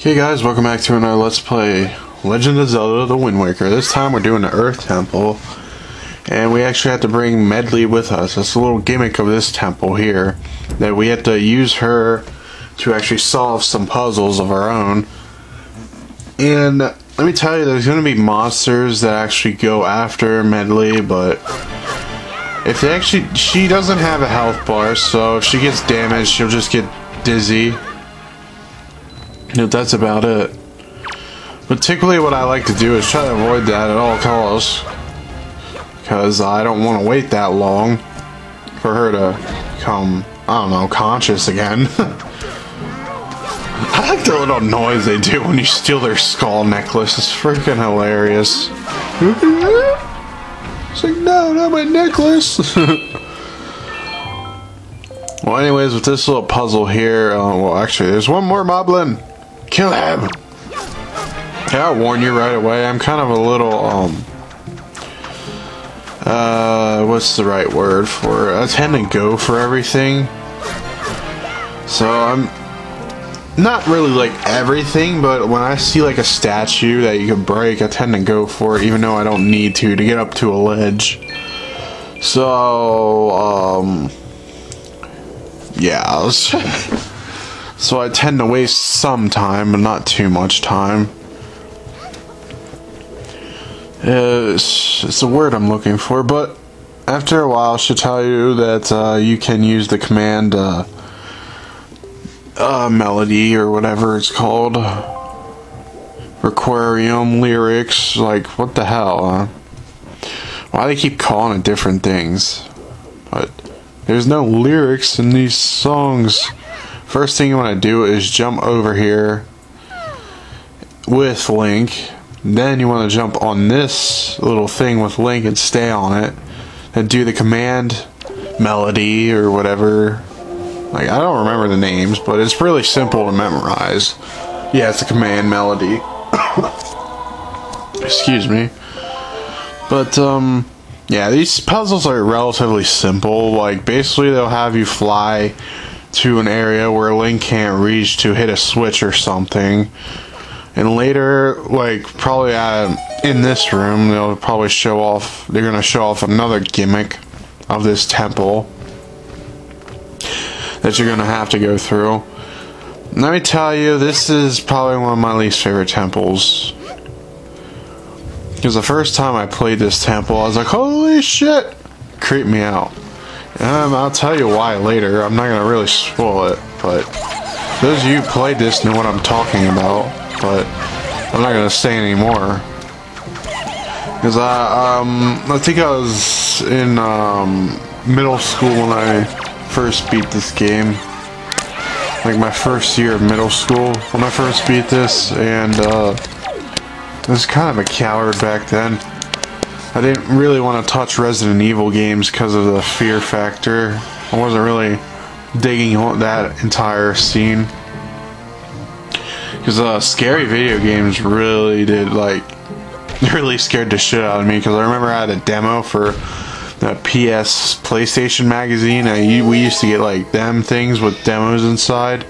Hey guys, welcome back to another Let's Play Legend of Zelda The Wind Waker. This time we're doing the Earth Temple, and we actually have to bring Medli with us. That's a little gimmick of this temple here, that we have to use her to actually solve some puzzles of our own. And let me tell you, there's going to be monsters that actually go after Medli, but if they she doesn't have a health bar, so if she gets damaged, she'll just get dizzy. That's about it. Particularly what I like to do is try to avoid that at all costs, because I don't want to wait that long for her to become, I don't know, conscious again. I like the little noise they do when you steal their skull necklace. It's freaking hilarious. It's like, no, not my necklace. Well, anyways, with this little puzzle here, well, actually, there's one more moblin. Kill him! Yeah, I'll warn you right away, I'm kind of a little, what's the right word for it? I tend to go for everything. So, I'm not really like everything, but when I see like a statue that you can break, I tend to go for it, even though I don't need to get up to a ledge. So, yeah, so I tend to waste some time, but not too much time. It's a word I'm looking for, but after a while, she'll tell you that you can use the command melody or whatever it's called. Requiem lyrics, like what the hell? Why do they keep calling it different things? But there's no lyrics in these songs. First thing you want to do is jump over here with Link. Then you want to jump on this little thing with Link and stay on it. And do the command melody or whatever. Like, I don't remember the names, but it's really simple to memorize. Yeah, it's a command melody. Excuse me. But, yeah, these puzzles are relatively simple. Like, basically they'll have you fly to an area where Link can't reach to hit a switch or something. And later, like, probably in this room, they'll probably show off, they're going to show off another gimmick of this temple that you're going to have to go through. Let me tell you, this is probably one of my least favorite temples. Because the first time I played this temple, I was like, holy shit! It creeped me out. I'll tell you why later. I'm not going to really spoil it, but those of you who played this know what I'm talking about, but I'm not going to say anymore. Because I think I was in middle school when I first beat this game. Like my first year of middle school when I first beat this, and I was kind of a coward back then. I didn't really want to touch Resident Evil games because of the fear factor. I wasn't really digging that entire scene. Because scary video games really did, like, really scared the shit out of me. Because I remember I had a demo for the PlayStation magazine. We used to get, like, them things with demos inside.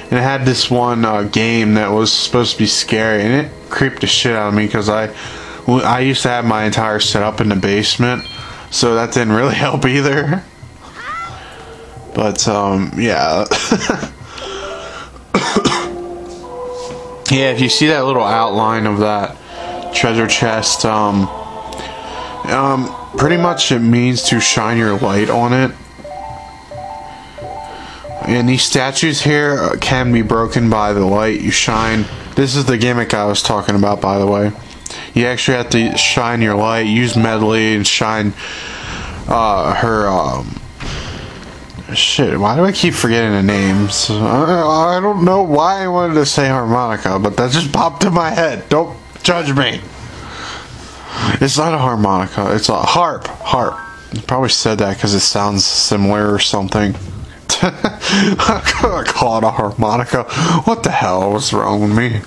And it had this one game that was supposed to be scary. And it creeped the shit out of me because I used to have my entire setup in the basement, so that didn't really help either. But, yeah. Yeah, if you see that little outline of that treasure chest, pretty much it means to shine your light on it. And these statues here can be broken by the light you shine. This is the gimmick I was talking about, by the way. You actually have to shine your light, use Medli, and shine her, shit, why do I keep forgetting the names? I don't know why I wanted to say harmonica, but that just popped in my head. Don't judge me. It's not a harmonica, it's a harp. Harp. I probably said that because it sounds similar or something. I'm gonna call it a harmonica. What the hell? What's wrong with me?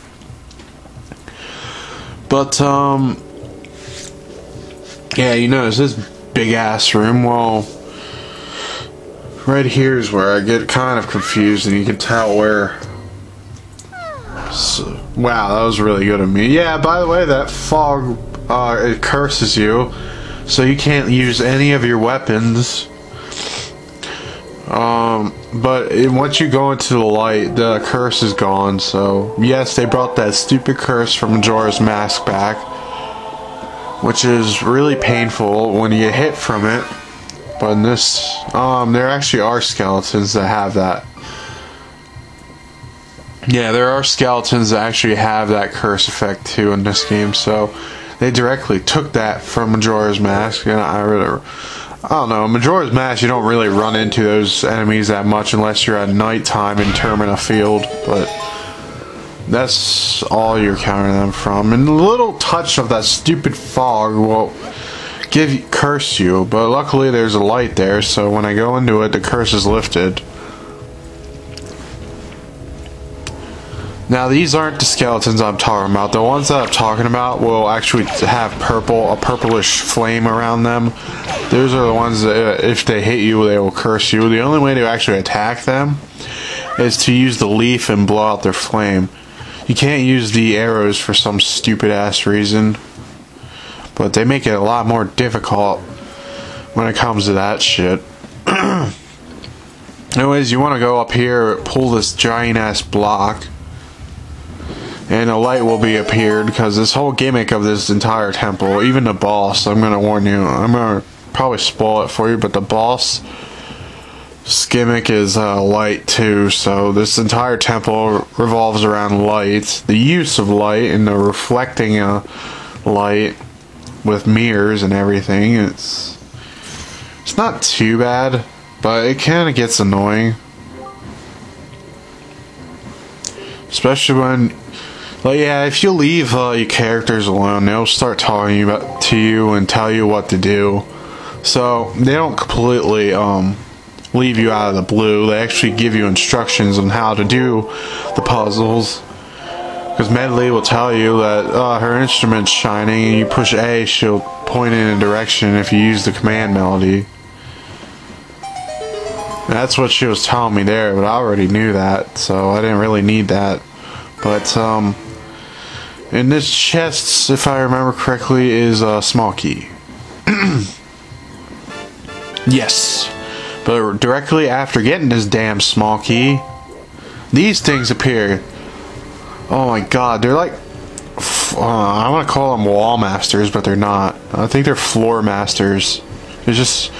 But, yeah, you notice this big ass room. Well, right here is where I get kind of confused, and you can tell where Wow, that was really good of me. Yeah, by the way, that fog, it curses you, so you can't use any of your weapons. But once you go into the light, the curse is gone, so yes, they brought that stupid curse from Majora's Mask back, which is really painful when you get hit from it. But in this, there actually are skeletons that have that. Yeah, there are skeletons that actually have that curse effect too in this game, so they directly took that from Majora's Mask, and I don't know, Majora's Mask, you don't really run into those enemies that much unless you're at nighttime in Termina Field, but that's all you're counting them from. And a little touch of that stupid fog will curse you, but luckily there's a light there, so when I go into it, the curse is lifted. Now these aren't the skeletons I'm talking about. The ones that I'm talking about will actually have a purplish flame around them. Those are the ones that if they hit you, they will curse you. The only way to actually attack them is to use the leaf and blow out their flame. You can't use the arrows for some stupid ass reason, but they make it a lot more difficult when it comes to that shit. Anyways, you want to go up here, pull this giant ass block, and a light will be appeared, because this whole gimmick of this entire temple, even the boss, I'm going to warn you, I'm going to probably spoil it for you, but the boss gimmick is light too, so this entire temple revolves around light, the use of light, and the reflecting light with mirrors and everything. It's not too bad, but it kind of gets annoying. Especially when, like, yeah, if you leave your characters alone, they'll start talking to you and tell you what to do. So they don't completely leave you out of the blue. They actually give you instructions on how to do the puzzles. Because Medli will tell you that her instrument's shining, and you push A, she'll point in a direction if you use the command melody. That's what she was telling me there, but I already knew that, so I didn't really need that. But in this chest, if I remember correctly, is a small key. Yes. But directly after getting this damn small key, these things appear. Oh my god, they're like, I want to call them wall masters, but they're not. I think they're floor masters. They're just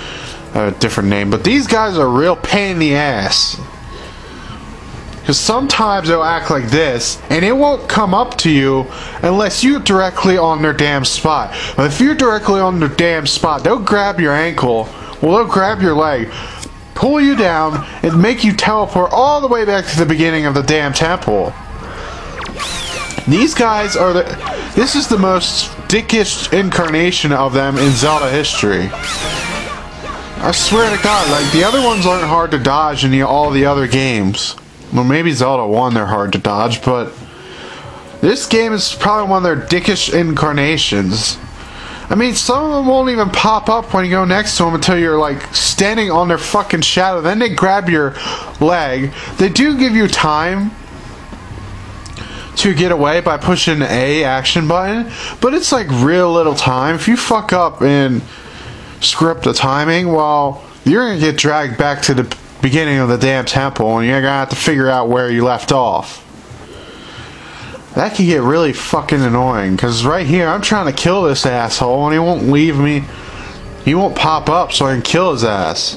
a different name. But these guys are a real pain in the ass. Because sometimes they'll act like this, and it won't come up to you unless you're directly on their damn spot. But if you're directly on their damn spot, they'll grab your ankle, well, they'll grab your leg, pull you down, and make you teleport all the way back to the beginning of the damn temple. These guys are this is the most dickish incarnation of them in Zelda history. I swear to God, like, the other ones aren't hard to dodge in all the other games. Well, maybe Zelda 1 they're hard to dodge, but this game is probably one of their dickish incarnations. I mean, some of them won't even pop up when you go next to them until you're, like, standing on their fucking shadow. Then they grab your leg. They do give you time to get away by pushing the A action button, but it's like real little time. If you fuck up and screw up the timing, well, you're gonna get dragged back to the beginning of the damn temple, and you're gonna have to figure out where you left off. That can get really fucking annoying, because right here I'm trying to kill this asshole and he won't leave me. He won't pop up so I can kill his ass.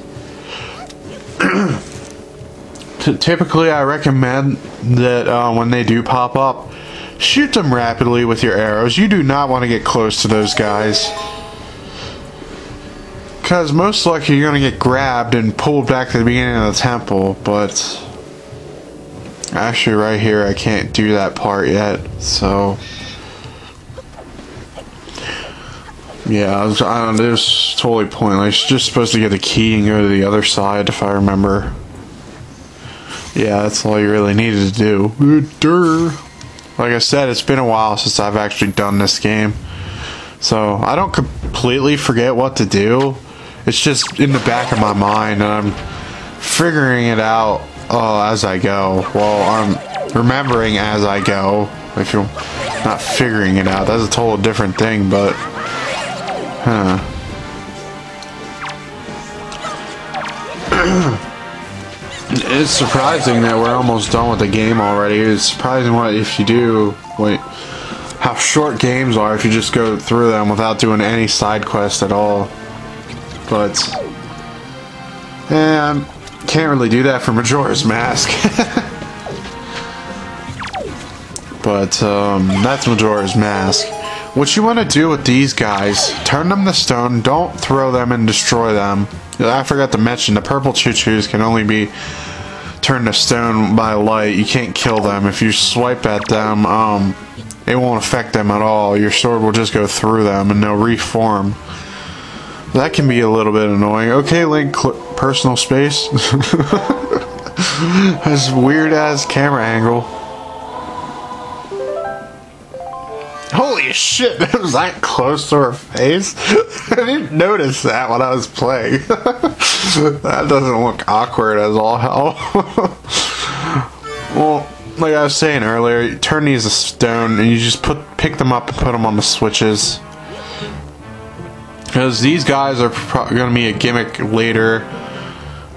Typically I recommend that when they do pop up, shoot them rapidly with your arrows. You do not want to get close to those guys, because most likely you're going to get grabbed and pulled back to the beginning of the temple. But actually right here I can't do that part yet, so yeah, I don't know, it was totally pointless. You're just supposed to get the key and go to the other side, if I remember. Yeah, that's all you really needed to do. Like I said, it's been a while since I've actually done this game, so I don't completely forget what to do. It's just in the back of my mind, and I'm figuring it out as I go. Well, I'm remembering as I go. If you're not figuring it out, that's a total different thing, but... Huh. It's surprising that we're almost done with the game already. It's surprising what if you do... Wait... How short games are if you just go through them without doing any side quest at all. But... Yeah, can't really do that for Majora's Mask. But, that's Majora's Mask. What you want to do with these guys, turn them to stone, don't throw them and destroy them. I forgot to mention, the purple choo-choos can only be turned to stone by light. You can't kill them. If you swipe at them, it won't affect them at all. Your sword will just go through them and they'll reform. That can be a little bit annoying. Okay, Link, personal space. This weird ass camera angle. Holy shit, it was that close to her face? I didn't notice that when I was playing. That doesn't look awkward as all hell. Well, like I was saying earlier, you turn these to stone and you just pick them up and put them on the switches. Because these guys are going to be a gimmick later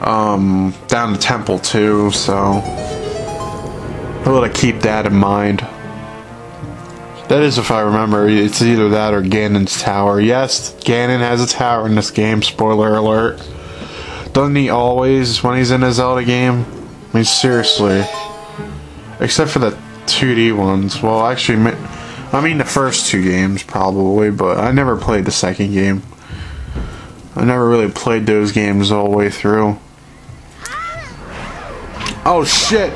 down the temple too, so I want to keep that in mind. That is, if I remember, it's either that or Ganon's tower. Yes, Ganon has a tower in this game, spoiler alert. Doesn't he always when he's in a Zelda game? I mean, seriously. Except for the 2D ones. Well, actually, I mean the first two games, probably, but I never played the second game. I never really played those games all the way through. Oh, shit!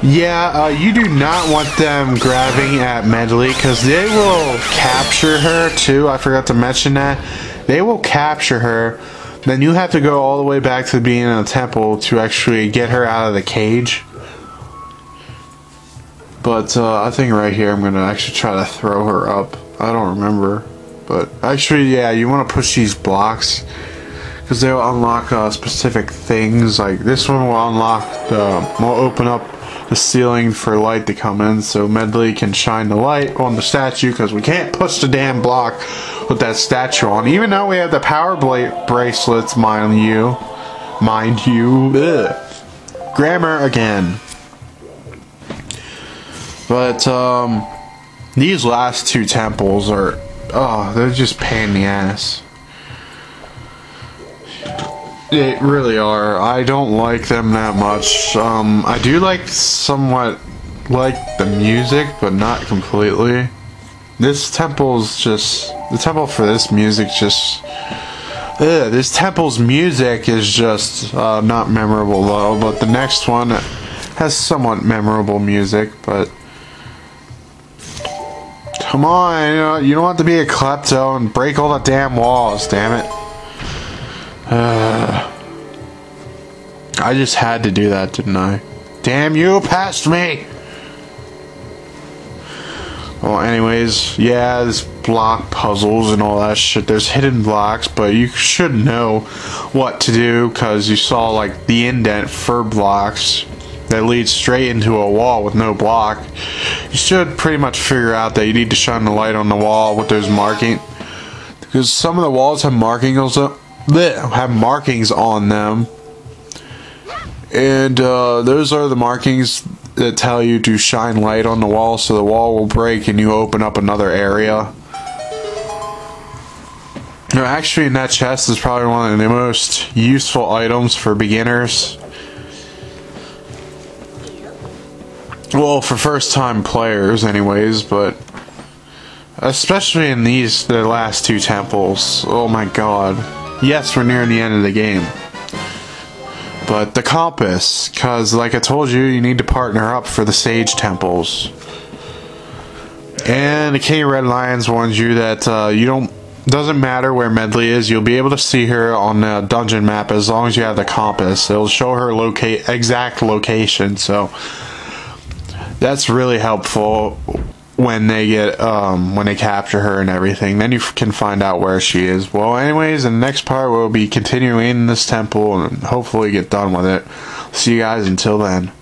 Yeah, you do not want them grabbing at Medli, because they will capture her, too. I forgot to mention that. They will capture her. Then you have to go all the way back to being in a temple to actually get her out of the cage. But I think right here I'm going to actually try to throw her up. I don't remember. But actually, yeah, you want to push these blocks. Because they will unlock specific things. Like this one will unlock, will open up the ceiling for light to come in. So Medli can shine the light on the statue. Because we can't push the damn block with that statue on. Even though we have the power bracelets, mind you. Ugh. Grammar again. But, these last two temples are, they're just pain in the ass. They really are. I don't like them that much. I do somewhat like the music, but not completely. This temple's just, the temple for this music just, this temple's music is just, not memorable though, but the next one has somewhat memorable music, but come on, you don't have to be a klepto and break all the damn walls, damn it. I just had to do that, didn't I? Damn you, past me! Well, anyways, yeah, there's block puzzles and all that shit. There's hidden blocks, but you should know what to do, because you saw, like, the indent for blocks that leads straight into a wall with no block. You should pretty much figure out that you need to shine the light on the wall with those markings, because some of the walls have markings on them, and those are the markings that tell you to shine light on the wall, so the wall will break and you open up another area. Now, actually, in that chest is probably one of the most useful items for beginners. Well, for first-time players, anyways, but especially in the last two temples. Oh my god. Yes, we're nearing the end of the game. But the compass, because like I told you, you need to partner up for the sage temples. And the King of Red Lions warns you that doesn't matter where Medli is, you'll be able to see her on the dungeon map as long as you have the compass. It'll show her exact location, so that's really helpful when they get when they capture her and everything. Then you can find out where she is. Well, anyways, in the next part we'll be continuing in this temple and hopefully get done with it. See you guys until then.